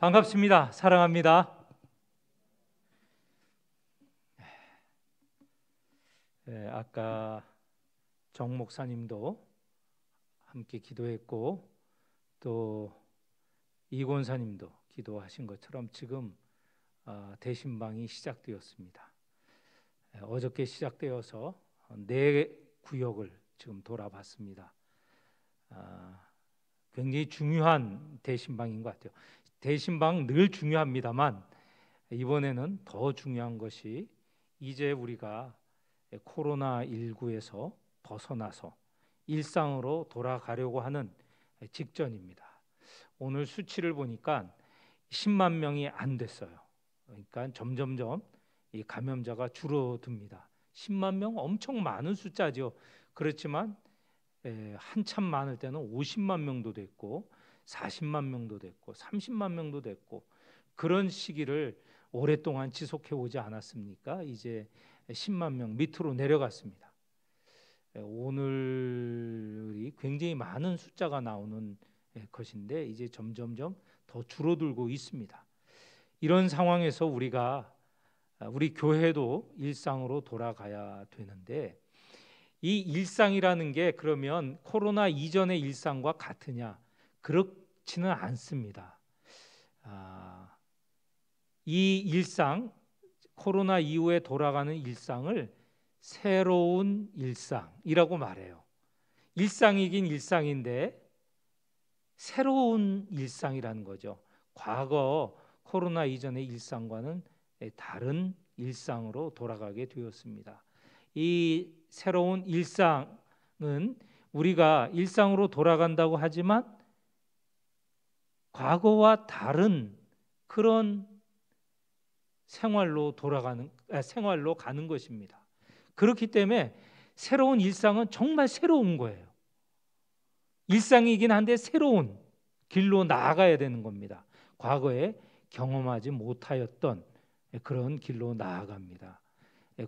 반갑습니다. 사랑합니다. 아까 정 목사님도 함께 기도했고 또 이 권사님도 기도하신 것처럼 지금 대신방이 시작되었습니다. 어저께 시작되어서 네 구역을 지금 돌아봤습니다. 굉장히 중요한 대신방인 것 같아요. 대신방 늘 중요합니다만 이번에는 더 중요한 것이 이제 우리가 코로나19에서 벗어나서 일상으로 돌아가려고 하는 직전입니다. 오늘 수치를 보니까 10만 명이 안 됐어요. 그러니까 점점점 이 감염자가 줄어듭니다. 10만 명 엄청 많은 숫자죠. 그렇지만 한참 많을 때는 50만 명도 됐고 40만 명도 됐고 30만 명도 됐고 그런 시기를 오랫동안 지속해 오지 않았습니까? 이제 10만 명 밑으로 내려갔습니다. 오늘이 굉장히 많은 숫자가 나오는 것인데 이제 점점점 더 줄어들고 있습니다. 이런 상황에서 우리 교회도 일상으로 돌아가야 되는데 이 일상이라는 게 그러면 코로나 이전의 일상과 같으냐? 그렇지는 않습니다. 이 일상, 코로나 이후에 돌아가는 일상을 새로운 일상이라고 말해요. 일상이긴 일상인데 새로운 일상이라는 거죠. 과거 코로나 이전의 일상과는 다른 일상으로 돌아가게 되었습니다. 이 새로운 일상은 우리가 일상으로 돌아간다고 하지만 과거와 다른 그런 생활로 가는 것입니다. 그렇기 때문에 새로운 일상은 정말 새로운 거예요. 일상이긴 한데 새로운 길로 나아가야 되는 겁니다. 과거에 경험하지 못하였던 그런 길로 나아갑니다.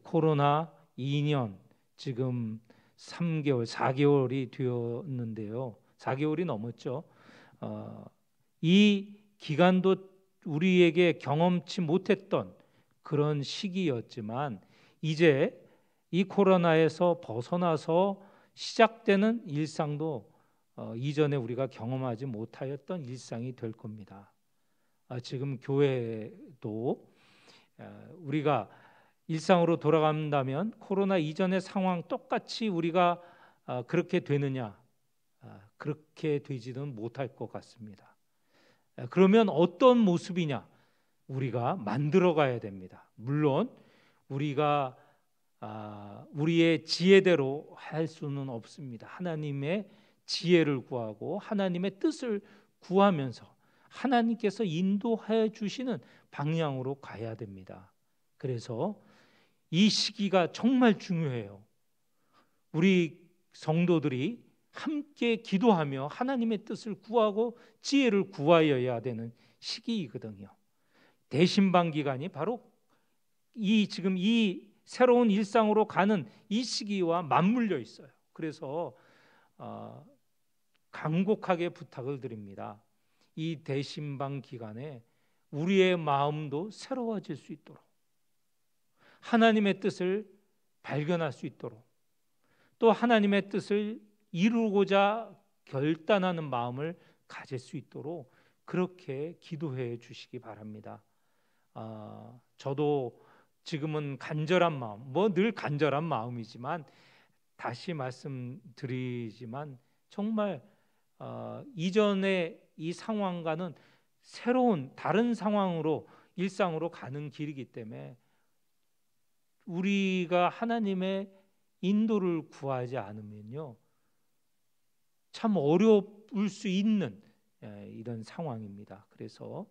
코로나 2년 지금 3개월, 4개월이 되었는데요. 4개월이 넘었죠. 이 기간도 우리에게 경험치 못했던 그런 시기였지만 이제 이 코로나에서 벗어나서 시작되는 일상도 이전에 우리가 경험하지 못하였던 일상이 될 겁니다. 지금 교회도 우리가 일상으로 돌아간다면 코로나 이전의 상황 똑같이 우리가 그렇게 되느냐? 그렇게 되지는 못할 것 같습니다. 그러면 어떤 모습이냐? 우리가 만들어 가야 됩니다. 물론 우리가 우리의 지혜대로 할 수는 없습니다. 하나님의 지혜를 구하고 하나님의 뜻을 구하면서 하나님께서 인도해 주시는 방향으로 가야 됩니다. 그래서 이 시기가 정말 중요해요. 우리 성도들이 함께 기도하며 하나님의 뜻을 구하고 지혜를 구하여야 되는 시기이거든요. 대신방 기간이 바로 지금 이 새로운 일상으로 가는 이 시기와 맞물려 있어요. 그래서 간곡하게 부탁을 드립니다. 이 대신방 기간에 우리의 마음도 새로워질 수 있도록 하나님의 뜻을 발견할 수 있도록 또 하나님의 뜻을 이루고자 결단하는 마음을 가질 수 있도록 그렇게 기도해 주시기 바랍니다. 저도 지금은 간절한 마음, 늘 간절한 마음이지만 다시 말씀드리지만 정말 이전의 이 상황과는 새로운 다른 상황으로 일상으로 가는 길이기 때문에 우리가 하나님의 인도를 구하지 않으면요 참 어려울 수 있는 이런 상황입니다. 그래서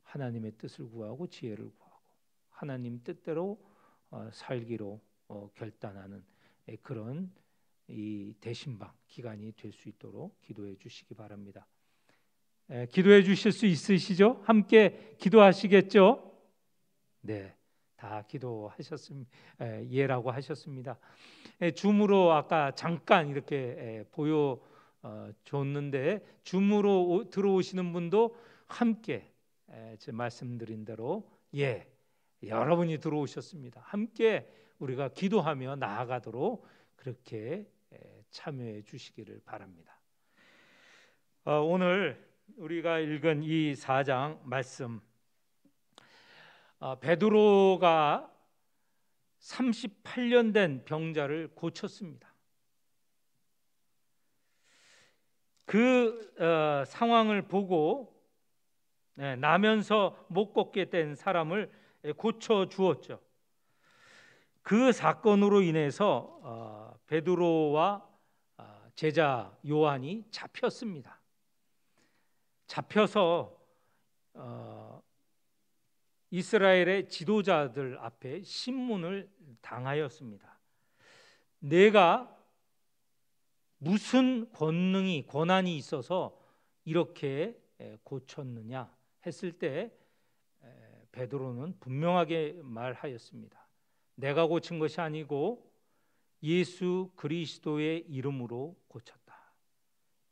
하나님의 뜻을 구하고 지혜를 구하고 하나님 뜻대로 살기로 결단하는 그런 이 대신방 기간이 될 수 있도록 기도해 주시기 바랍니다. 기도해 주실 수 있으시죠? 함께 기도하시겠죠? 네, 다 기도하셨습니다. 예라고 하셨습니다. 줌으로 아까 잠깐 이렇게 보여 줬는데 줌으로 들어오시는 분도 함께 제 말씀드린 대로 여러분이 들어오셨습니다. 함께 우리가 기도하며 나아가도록 그렇게 참여해 주시기를 바랍니다. 오늘 우리가 읽은 이 4장 말씀, 베드로가 38년 된 병자를 고쳤습니다. 그 상황을 보고 나면서 못 걷게 된 사람을 고쳐 주었죠. 그 사건으로 인해서 베드로와 제자 요한이 잡혔습니다. 잡혀서 이스라엘의 지도자들 앞에 신문을 당하였습니다. 내가 무슨 권한이 있어서 이렇게 고쳤느냐 했을 때 베드로는 분명하게 말하였습니다. 내가 고친 것이 아니고 예수 그리스도의 이름으로 고쳤다.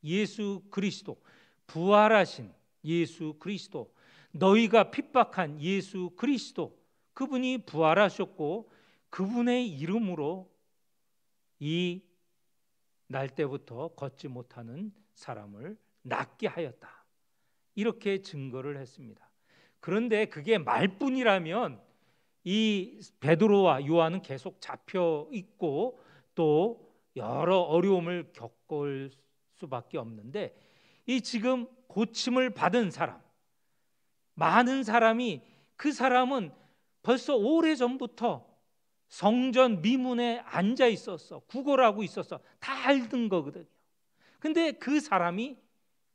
예수 그리스도, 부활하신 예수 그리스도, 너희가 핍박한 예수 그리스도, 그분이 부활하셨고 그분의 이름으로 이 날때부터 걷지 못하는 사람을 낫게 하였다. 이렇게 증거를 했습니다. 그런데 그게 말뿐이라면 이 베드로와 요한은 계속 잡혀 있고 또 여러 어려움을 겪을 수밖에 없는데, 이 지금 고침을 받은 사람, 많은 사람이, 그 사람은 벌써 오래전부터 성전 미문에 앉아 있었어, 구걸하고 있었어, 다 알던 거거든요. 근데 그 사람이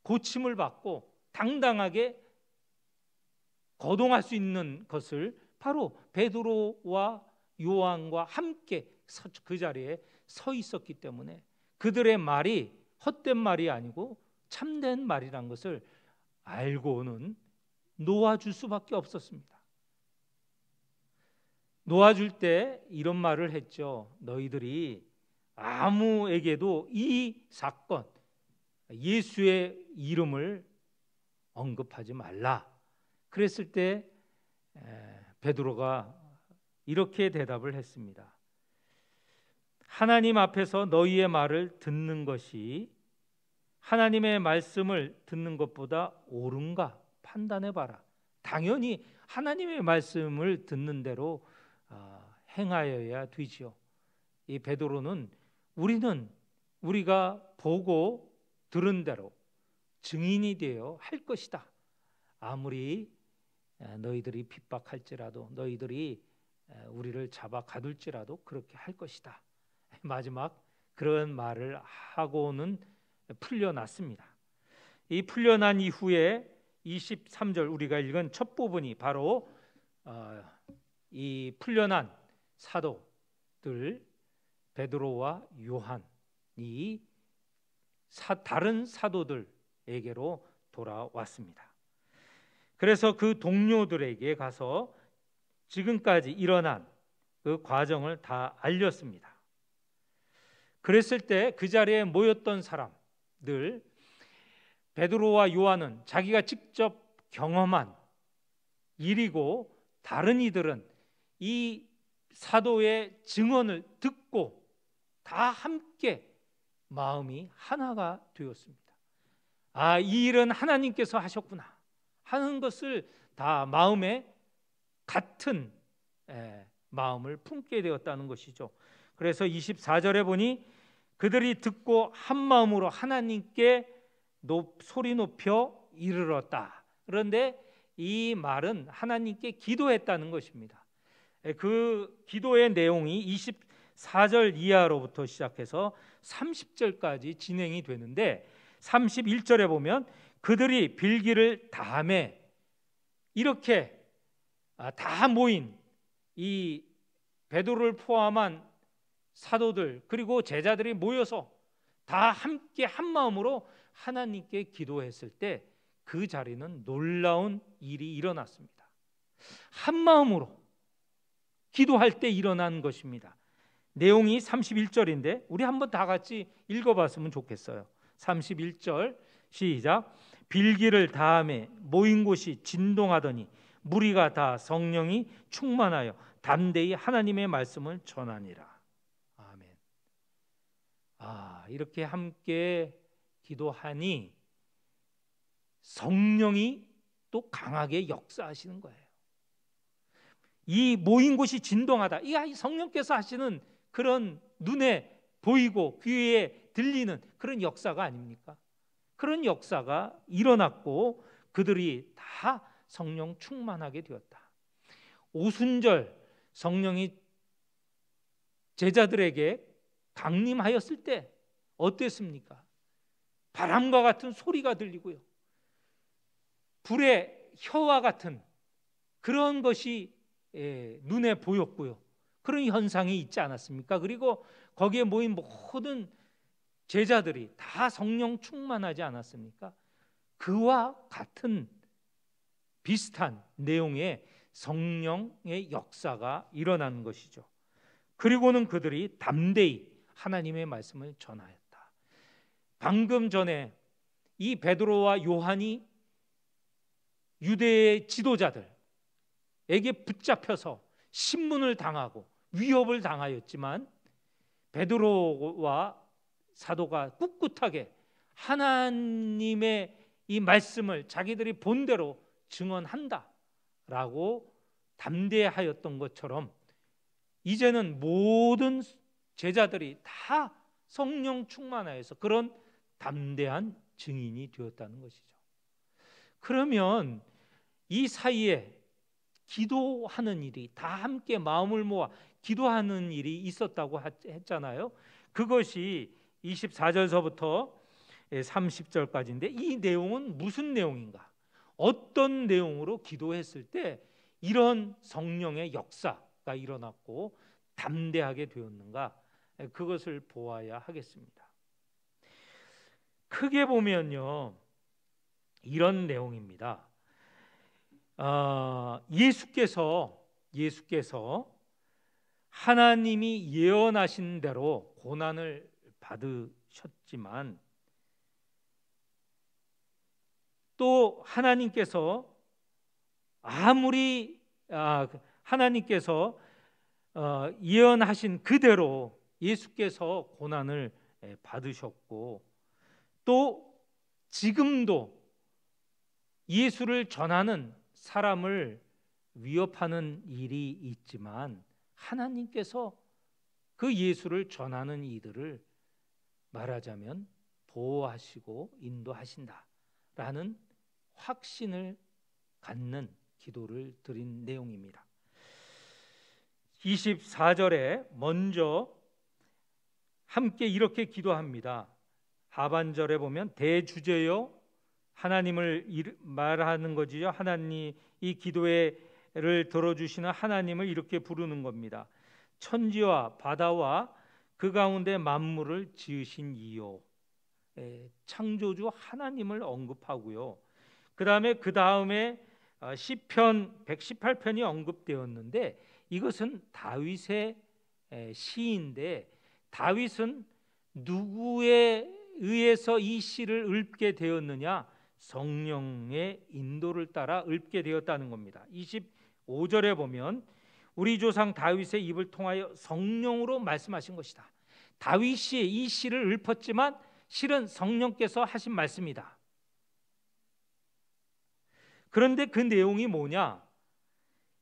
고침을 받고 당당하게 거동할 수 있는 것을 바로 베드로와 요한과 함께 그 자리에 서 있었기 때문에 그들의 말이 헛된 말이 아니고 참된 말이란 것을 알고는 놓아줄 수밖에 없었습니다. 놓아줄 때 이런 말을 했죠. 너희들이 아무에게도 이 사건, 예수의 이름을 언급하지 말라. 그랬을 때 베드로가 이렇게 대답을 했습니다. 하나님 앞에서 너희의 말을 듣는 것이 하나님의 말씀을 듣는 것보다 옳은가 판단해 봐라. 당연히 하나님의 말씀을 듣는 대로 행하여야 되지요. 이 베드로는 우리가 보고 들은 대로 증인이 되어 할 것이다. 아무리 너희들이 핍박할지라도, 너희들이 우리를 잡아 가둘지라도 그렇게 할 것이다. 마지막 그런 말을 하고는 풀려났습니다. 이 풀려난 이후에 23절 우리가 읽은 첫 부분이 바로 이 풀려난 사도들 베드로와 요한이 다른 사도들에게로 돌아왔습니다. 그래서 그 동료들에게 가서 지금까지 일어난 그 과정을 다 알렸습니다. 그랬을 때 그 자리에 모였던 사람들, 베드로와 요한은 자기가 직접 경험한 일이고 다른 이들은 이 사도의 증언을 듣고 다 함께 마음이 하나가 되었습니다. 이 일은 하나님께서 하셨구나 하는 것을 다 마음에 같은 마음을 품게 되었다는 것이죠. 그래서 24절에 보니 그들이 듣고 한 마음으로 하나님께 소리 높여 이르렀다. 그런데 이 말은 하나님께 기도했다는 것입니다. 그 기도의 내용이 24절 이하로부터 시작해서 30절까지 진행이 되는데 31절에 보면 그들이 빌기를 다하매, 이렇게 다 모인 이 베드로를 포함한 사도들 그리고 제자들이 모여서 다 함께 한 마음으로 하나님께 기도했을 때 그 자리는 놀라운 일이 일어났습니다. 한 마음으로 기도할 때 일어난 것입니다. 내용이 31절인데 우리 한번 다 같이 읽어봤으면 좋겠어요. 31절 시작. 빌기를 다음에 모인 곳이 진동하더니 무리가 다 성령이 충만하여 담대히 하나님의 말씀을 전하니라. 아멘. 이렇게 함께 기도하니 성령이 또 강하게 역사하시는 거예요. 이 모인 곳이 진동하다. 이 성령께서 하시는 그런 눈에 보이고 귀에 들리는 그런 역사가 아닙니까? 그런 역사가 일어났고 그들이 다 성령 충만하게 되었다. 오순절 성령이 제자들에게 강림하였을 때 어땠습니까? 바람과 같은 소리가 들리고요, 불의 혀와 같은 그런 것이 눈에 보였고요, 그런 현상이 있지 않았습니까? 그리고 거기에 모인 모든 제자들이 다 성령 충만하지 않았습니까? 그와 같은 비슷한 내용의 성령의 역사가 일어나는 것이죠. 그리고는 그들이 담대히 하나님의 말씀을 전하였다. 방금 전에 이 베드로와 요한이 유대의 지도자들에게 붙잡혀서 신문을 당하고 위협을 당하였지만 베드로와 사도가 꿋꿋하게 하나님의 이 말씀을 자기들이 본대로 증언한다라고 담대하였던 것처럼 이제는 모든 제자들이 다 성령 충만하여서 그런 담대한 증인이 되었다는 것이죠. 그러면 이 사이에 기도하는 일이, 다 함께 마음을 모아 기도하는 일이 있었다고 했잖아요. 그것이 24절서부터 30절까지인데 이 내용은 무슨 내용인가? 어떤 내용으로 기도했을 때 이런 성령의 역사가 일어났고 담대하게 되었는가? 그것을 보아야 하겠습니다. 크게 보면요, 이런 내용입니다. 예수께서 하나님이 예언하신 대로 고난을 받으셨지만 또 하나님께서 아무리 하나님께서 예언하신 그대로 예수께서 고난을 받으셨고 또 지금도 예수를 전하는 사람을 위협하는 일이 있지만 하나님께서 그 예수를 전하는 이들을 말하자면 보호하시고 인도하신다라는 확신을 갖는 기도를 드린 내용입니다. 24절에 먼저 함께 이렇게 기도합니다. 하반절에 보면 대주제요, 하나님을 말하는 거지요. 하나님, 이 기도를 들어주시는 하나님을 이렇게 부르는 겁니다. 천지와 바다와 그 가운데 만물을 지으신 이요, 창조주 하나님을 언급하고요. 그 다음에 시편 118편이 언급되었는데 이것은 다윗의 시인데 다윗은 누구에 의해서 이 시를 읊게 되었느냐? 성령의 인도를 따라 읊게 되었다는 겁니다. 25절에 보면 우리 조상 다윗의 입을 통하여 성령으로 말씀하신 것이다. 다윗이 이 시를 읊었지만 실은 성령께서 하신 말씀이다. 그런데 그 내용이 뭐냐?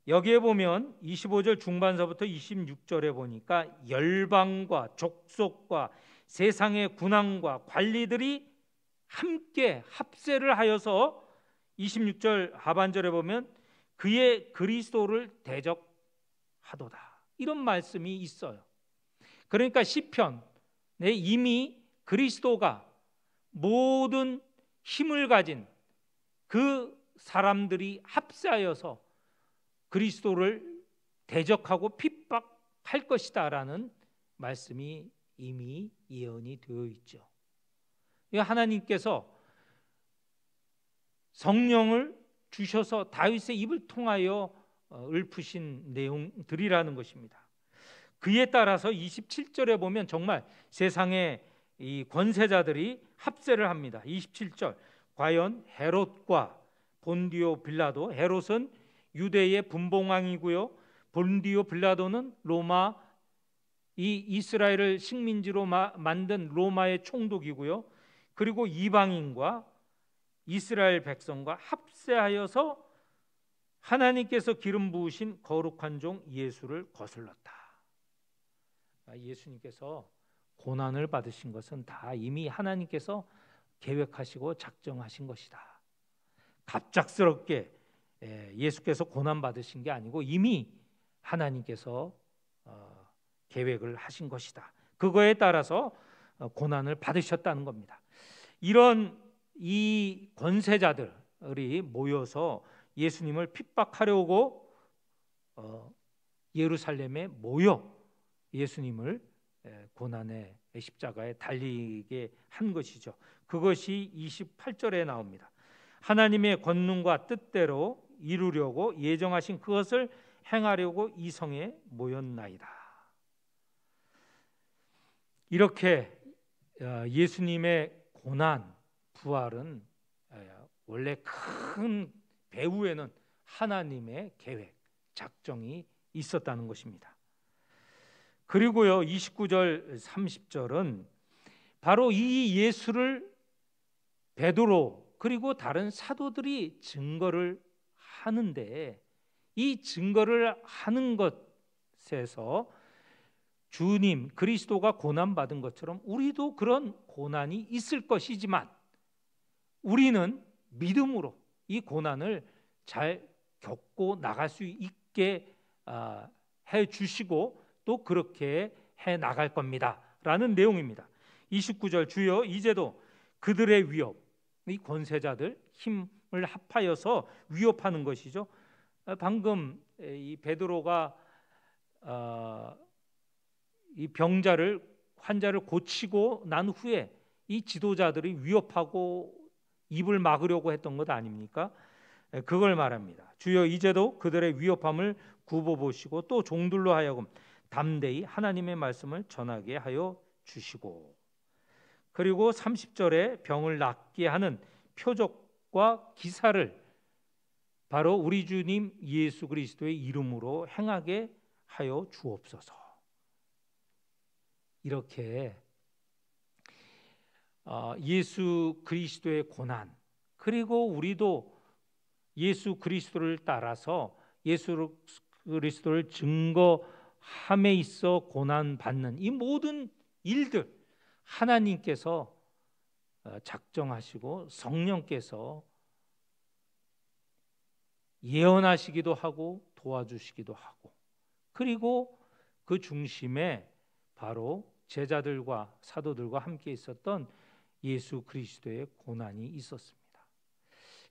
여기에 보면 25절 중반서부터 26절에 보니까 열방과 족속과 세상의 군왕과 관리들이 함께 합세를 하여서 26절 하반절에 보면 그의 그리스도를 대적하도다, 이런 말씀이 있어요. 그러니까 시편에 이미 그리스도가 모든 힘을 가진 그 사람들이 합세하여서 그리스도를 대적하고 핍박할 것이다 라는 말씀이 이미 예언이 되어 있죠. 하나님께서 성령을 주셔서 다윗의 입을 통하여 읊으신 내용들이라는 것입니다. 그에 따라서 27절에 보면 정말 세상의 이 권세자들이 합세를 합니다. 27절, 과연 헤롯과 본디오 빌라도, 헤롯은 유대의 분봉왕이고요, 본디오 빌라도는 로마, 이 이스라엘을 식민지로 만든 로마의 총독이고요, 그리고 이방인과 이스라엘 백성과 합세하여서 하나님께서 기름 부으신 거룩한 종 예수를 거슬렀다. 예수님께서 고난을 받으신 것은 다 이미 하나님께서 계획하시고 작정하신 것이다. 갑작스럽게 예수께서 고난 받으신 게 아니고 이미 하나님께서 계획을 하신 것이다. 그거에 따라서 고난을 받으셨다는 겁니다. 이런 이 권세자들이 모여서 예수님을 핍박하려고 예루살렘에 모여 예수님을 고난의 십자가에 달리게 한 것이죠. 그것이 28절에 나옵니다. 하나님의 권능과 뜻대로 이루려고 예정하신 그것을 행하려고 이 성에 모였나이다. 이렇게 예수님의 고난, 부활은 원래 큰 배후에는 하나님의 계획, 작정이 있었다는 것입니다. 그리고요, 29절 30절은 바로 이 예수를 베드로 그리고 다른 사도들이 증거를 하는데, 이 증거를 하는 것에서 주님 그리스도가 고난받은 것처럼 우리도 그런 고난이 있을 것이지만 우리는 믿음으로 이 고난을 잘 겪고 나갈 수 있게 해 주시고 또 그렇게 해 나갈 겁니다 라는 내용입니다. 29절 주여 이제도 그들의 위협, 이 권세자들 힘을 합하여서 위협하는 것이죠. 방금 이 베드로가 이 환자를 고치고 난 후에 이 지도자들이 위협하고 입을 막으려고 했던 것 아닙니까? 그걸 말합니다. 주여 이제도 그들의 위협함을 굽어보시고 또 종들로 하여금 담대히 하나님의 말씀을 전하게 하여 주시고, 그리고 30절에 병을 낫게 하는 표적과 기사를 바로 우리 주님 예수 그리스도의 이름으로 행하게 하여 주옵소서. 이렇게 예수 그리스도의 고난, 그리고 우리도 예수 그리스도를 따라서 예수 그리스도를 증거함에 있어 고난받는 이 모든 일들 하나님께서 작정하시고 성령께서 예언하시기도 하고 도와주시기도 하고, 그리고 그 중심에 바로 제자들과 사도들과 함께 있었던 예수 그리스도의 고난이 있었습니다.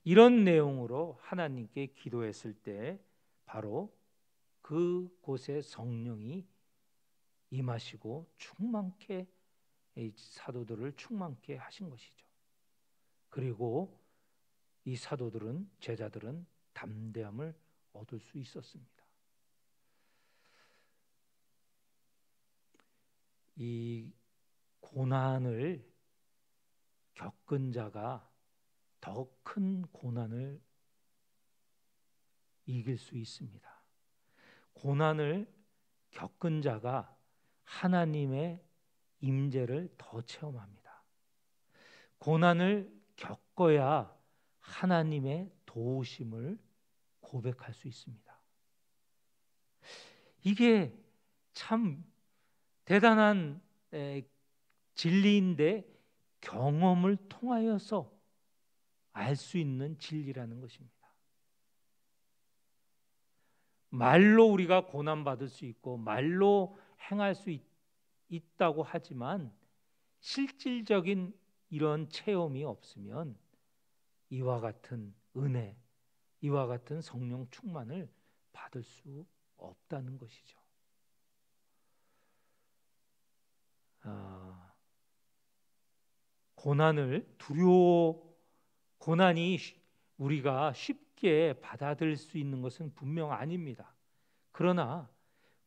이런 내용으로 하나님께 기도했을 때 바로 그곳에 성령이 임하시고 충만케 사도들을 충만케 하신 것이죠. 그리고 이 사도들은, 제자들은 담대함을 얻을 수 있었습니다. 이 고난을 겪은 자가 더 큰 고난을 이길 수 있습니다. 고난을 겪은 자가 하나님의 임재를 더 체험합니다. 고난을 겪어야 하나님의 도우심을 고백할 수 있습니다. 이게 참 대단한 진리인데 경험을 통하여서 알 수 있는 진리라는 것입니다. 말로 우리가 고난받을 수 있고 말로 행할 수 있다고 하지만 실질적인 이런 체험이 없으면 이와 같은 은혜, 이와 같은 성령 충만을 받을 수 없다는 것이죠. 고난이 우리가 쉽게 받아들일 수 있는 것은 분명 아닙니다. 그러나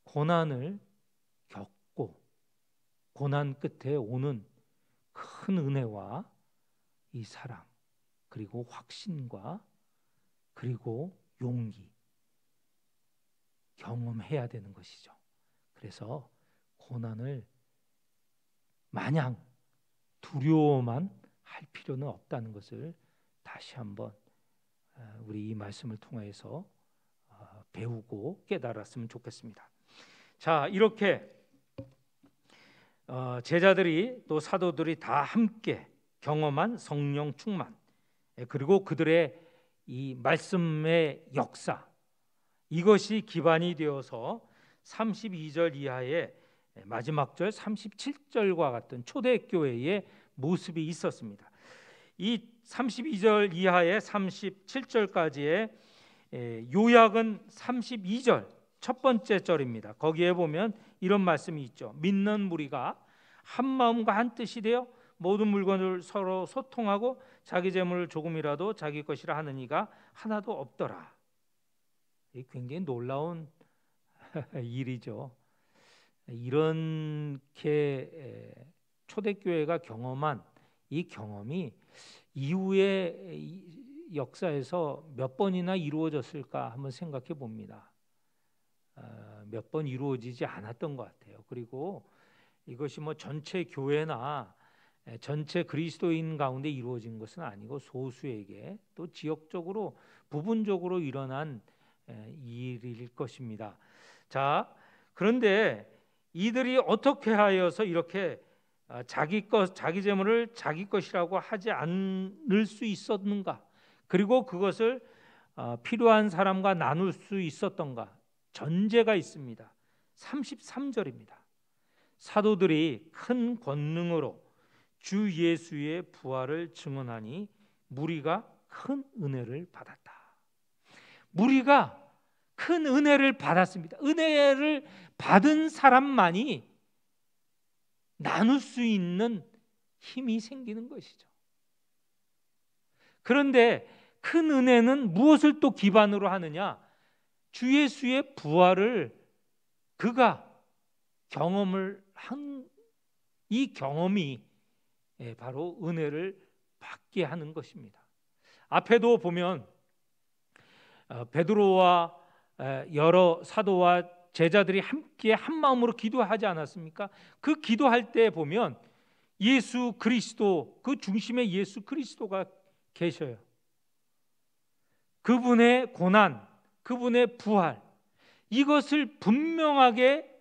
고난을 겪고 고난 끝에 오는 큰 은혜와 이 사랑, 그리고 확신과 그리고 용기 경험해야 되는 것이죠. 그래서 고난을 마냥 두려워만 할 필요는 없다는 것을 다시 한번 우리 이 말씀을 통해서 배우고 깨달았으면 좋겠습니다. 자, 이렇게 제자들이 또 사도들이 다 함께 경험한 성령 충만, 그리고 그들의 이 말씀의 역사, 이것이 기반이 되어서 32절 이하의 마지막 절 37절과 같은 초대교회의 모습이 있었습니다. 이 32절 이하의 37절까지의 요약은 32절 첫 번째 절입니다. 거기에 보면 이런 말씀이 있죠. 믿는 무리가 한 마음과 한 뜻이 되어 모든 물건을 서로 소통하고 자기 재물을 조금이라도 자기 것이라 하는 이가 하나도 없더라. 굉장히 놀라운 일이죠. 이렇게 초대교회가 경험한 이 경험이 이후의 역사에서 몇 번이나 이루어졌을까 한번 생각해 봅니다. 몇 번 이루어지지 않았던 것 같아요. 그리고 이것이 뭐 전체 교회나 전체 그리스도인 가운데 이루어진 것은 아니고 소수에게 또 지역적으로 부분적으로 일어난 일일 것입니다. 자, 그런데 이들이 어떻게 하여서 이렇게 자기 재물을 자기 것이라고 하지 않을 수 있었는가? 그리고 그것을 필요한 사람과 나눌 수 있었던가? 전제가 있습니다. 33절입니다. 사도들이 큰 권능으로 주 예수의 부활을 증언하니 무리가 큰 은혜를 받았다. 무리가 큰 은혜를 받았습니다. 은혜를 받은 사람만이 나눌 수 있는 힘이 생기는 것이죠. 그런데 큰 은혜는 무엇을 또 기반으로 하느냐? 주 예수의 부활을 그가 경험을 한 이 경험이 바로 은혜를 받게 하는 것입니다. 앞에도 보면 베드로와 여러 사도와 제자들이 함께 한 마음으로 기도하지 않았습니까? 그 기도할 때 보면 예수 그리스도, 그 중심에 예수 그리스도가 계셔요. 그분의 고난, 그분의 부활, 이것을 분명하게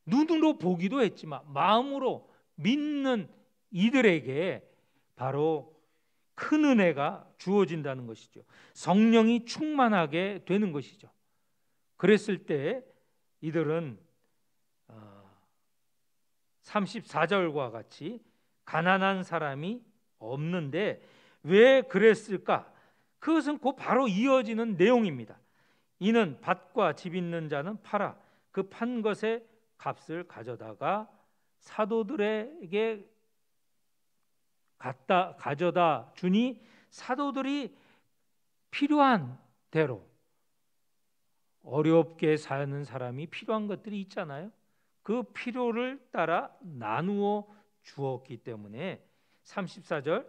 눈으로 보기도 했지만 마음으로 믿는 이들에게 바로 큰 은혜가 주어진다는 것이죠. 성령이 충만하게 되는 것이죠. 그랬을 때 이들은 34절과 같이 가난한 사람이 없는데 왜 그랬을까? 그것은 곧 바로 이어지는 내용입니다. 이는 밭과 집 있는 자는 팔아 그 판 것의 값을 가져다가 사도들에게 가져다 주니 사도들이 필요한 대로, 어렵게 사는 사람이 필요한 것들이 있잖아요. 그 필요를 따라 나누어 주었기 때문에 34절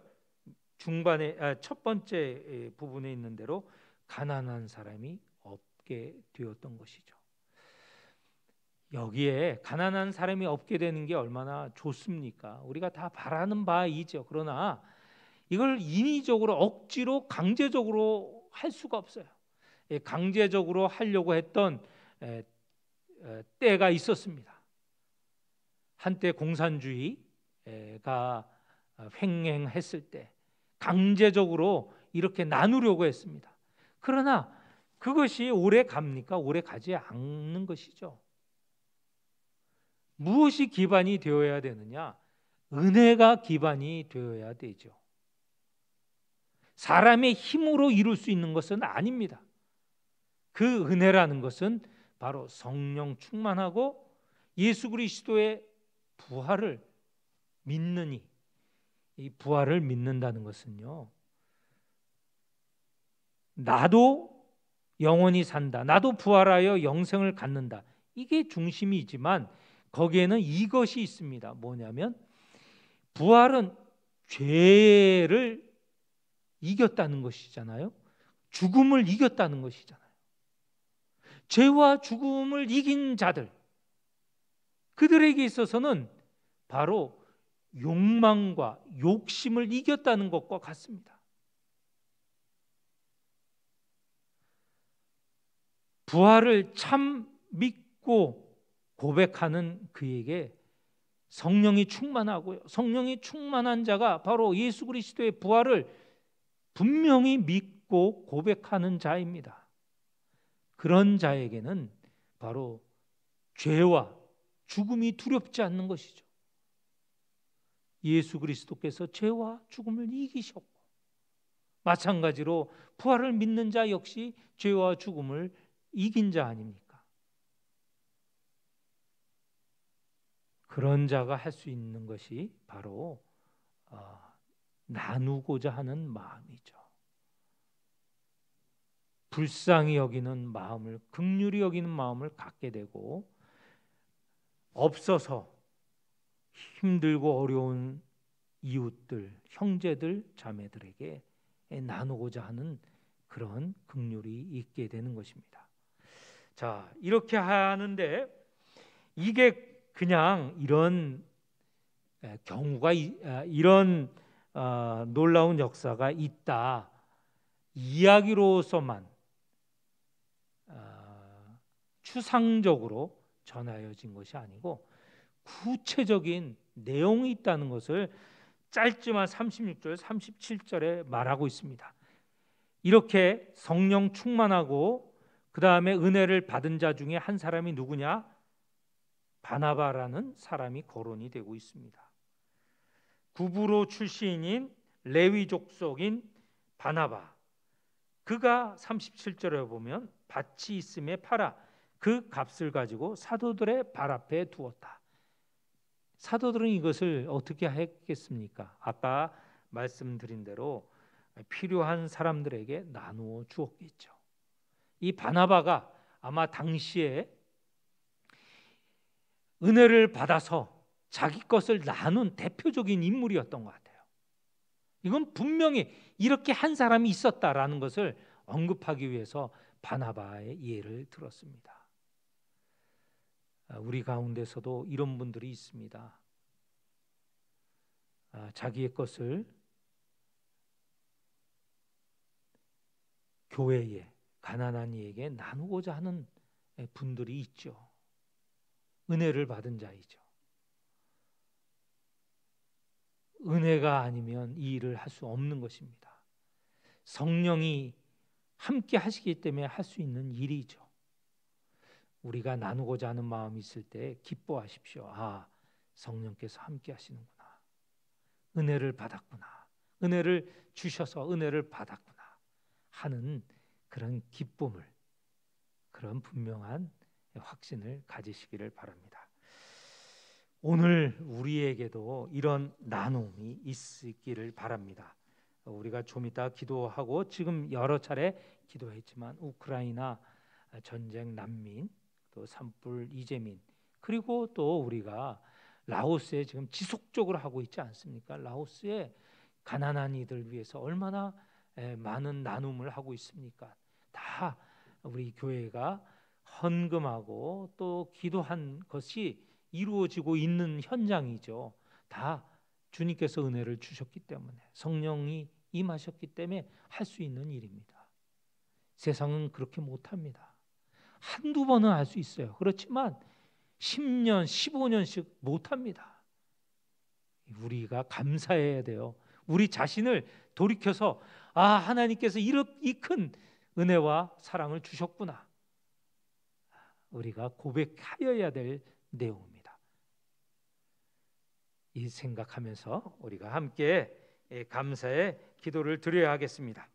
중반에 첫 번째 부분에 있는 대로 가난한 사람이 없게 되었던 것이죠. 여기에 가난한 사람이 없게 되는 게 얼마나 좋습니까? 우리가 다 바라는 바이죠. 그러나 이걸 인위적으로 억지로 강제적으로 할 수가 없어요. 강제적으로 하려고 했던 때가 있었습니다. 한때 공산주의가 횡행했을 때 강제적으로 이렇게 나누려고 했습니다. 그러나 그것이 오래 갑니까? 오래 가지 않는 것이죠. 무엇이 기반이 되어야 되느냐? 은혜가 기반이 되어야 되죠. 사람의 힘으로 이룰 수 있는 것은 아닙니다. 그 은혜라는 것은 바로 성령 충만하고 예수 그리스도의 부활을 믿느니, 이 부활을 믿는다는 것은요, 나도 영원히 산다, 나도 부활하여 영생을 갖는다, 이게 중심이지만 거기에는 이것이 있습니다. 뭐냐면 부활은 죄를 이겼다는 것이잖아요. 죽음을 이겼다는 것이잖아요. 죄와 죽음을 이긴 자들, 그들에게 있어서는 바로 욕망과 욕심을 이겼다는 것과 같습니다. 부활을 참 믿고 고백하는 그에게 성령이 충만하고요. 성령이 충만한 자가 바로 예수 그리스도의 부활을 분명히 믿고 고백하는 자입니다. 그런 자에게는 바로 죄와 죽음이 두렵지 않는 것이죠. 예수 그리스도께서 죄와 죽음을 이기셨고, 마찬가지로 부활을 믿는 자 역시 죄와 죽음을 이긴 자 아닙니까? 그런 자가 할 수 있는 것이 바로 나누고자 하는 마음이죠. 불쌍히 여기는 마음을, 긍휼히 여기는 마음을 갖게 되고, 없어서 힘들고 어려운 이웃들, 형제들, 자매들에게 나누고자 하는 그런 긍휼이 있게 되는 것입니다. 자, 이렇게 하는데 이게 그냥 이런 경우가, 이런 놀라운 역사가 있다 이야기로서만 추상적으로 전하여진 것이 아니고 구체적인 내용이 있다는 것을 짧지만 36절, 37절에 말하고 있습니다. 이렇게 성령 충만하고 그 다음에 은혜를 받은 자 중에 한 사람이 누구냐? 바나바라는 사람이 거론이 되고 있습니다. 구브로 출신인 레위 족속인 바나바, 그가 37절에 보면 밭이 있음에 팔아 그 값을 가지고 사도들의 발 앞에 두었다. 사도들은 이것을 어떻게 했겠습니까? 아까 말씀드린 대로 필요한 사람들에게 나누어 주었겠죠. 이 바나바가 아마 당시에 은혜를 받아서 자기 것을 나눈 대표적인 인물이었던 것 같아요. 이건 분명히 이렇게 한 사람이 있었다라는 것을 언급하기 위해서 바나바의 예를 들었습니다. 우리 가운데서도 이런 분들이 있습니다. 자기의 것을 교회에, 가난한 이에게 나누고자 하는 분들이 있죠. 은혜를 받은 자이죠. 은혜가 아니면 이 일을 할 수 없는 것입니다. 성령이 함께 하시기 때문에 할 수 있는 일이죠. 우리가 나누고자 하는 마음이 있을 때 기뻐하십시오. 성령께서 함께 하시는구나. 은혜를 받았구나. 은혜를 주셔서 은혜를 받았구나 하는 그런 기쁨을, 그런 분명한 확신을 가지시기를 바랍니다. 오늘 우리에게도 이런 나눔이 있기를 바랍니다. 우리가 좀 이따 기도하고 지금 여러 차례 기도했지만 우크라이나 전쟁 난민, 또 산불 이재민, 그리고 또 우리가 라오스에 지금 지속적으로 하고 있지 않습니까? 라오스에 가난한 이들 위해서 얼마나 많은 나눔을 하고 있습니까? 다 우리 교회가 헌금하고 또 기도한 것이 이루어지고 있는 현장이죠. 다 주님께서 은혜를 주셨기 때문에, 성령이 임하셨기 때문에 할 수 있는 일입니다. 세상은 그렇게 못합니다. 한두 번은 할 수 있어요. 그렇지만 10년, 15년씩 못합니다. 우리가 감사해야 돼요. 우리 자신을 돌이켜서 하나님께서 이 큰 은혜와 사랑을 주셨구나. 우리가 고백하여야 될 내용입니다. 이 생각하면서 우리가 함께 감사의 기도를 드려야 하겠습니다.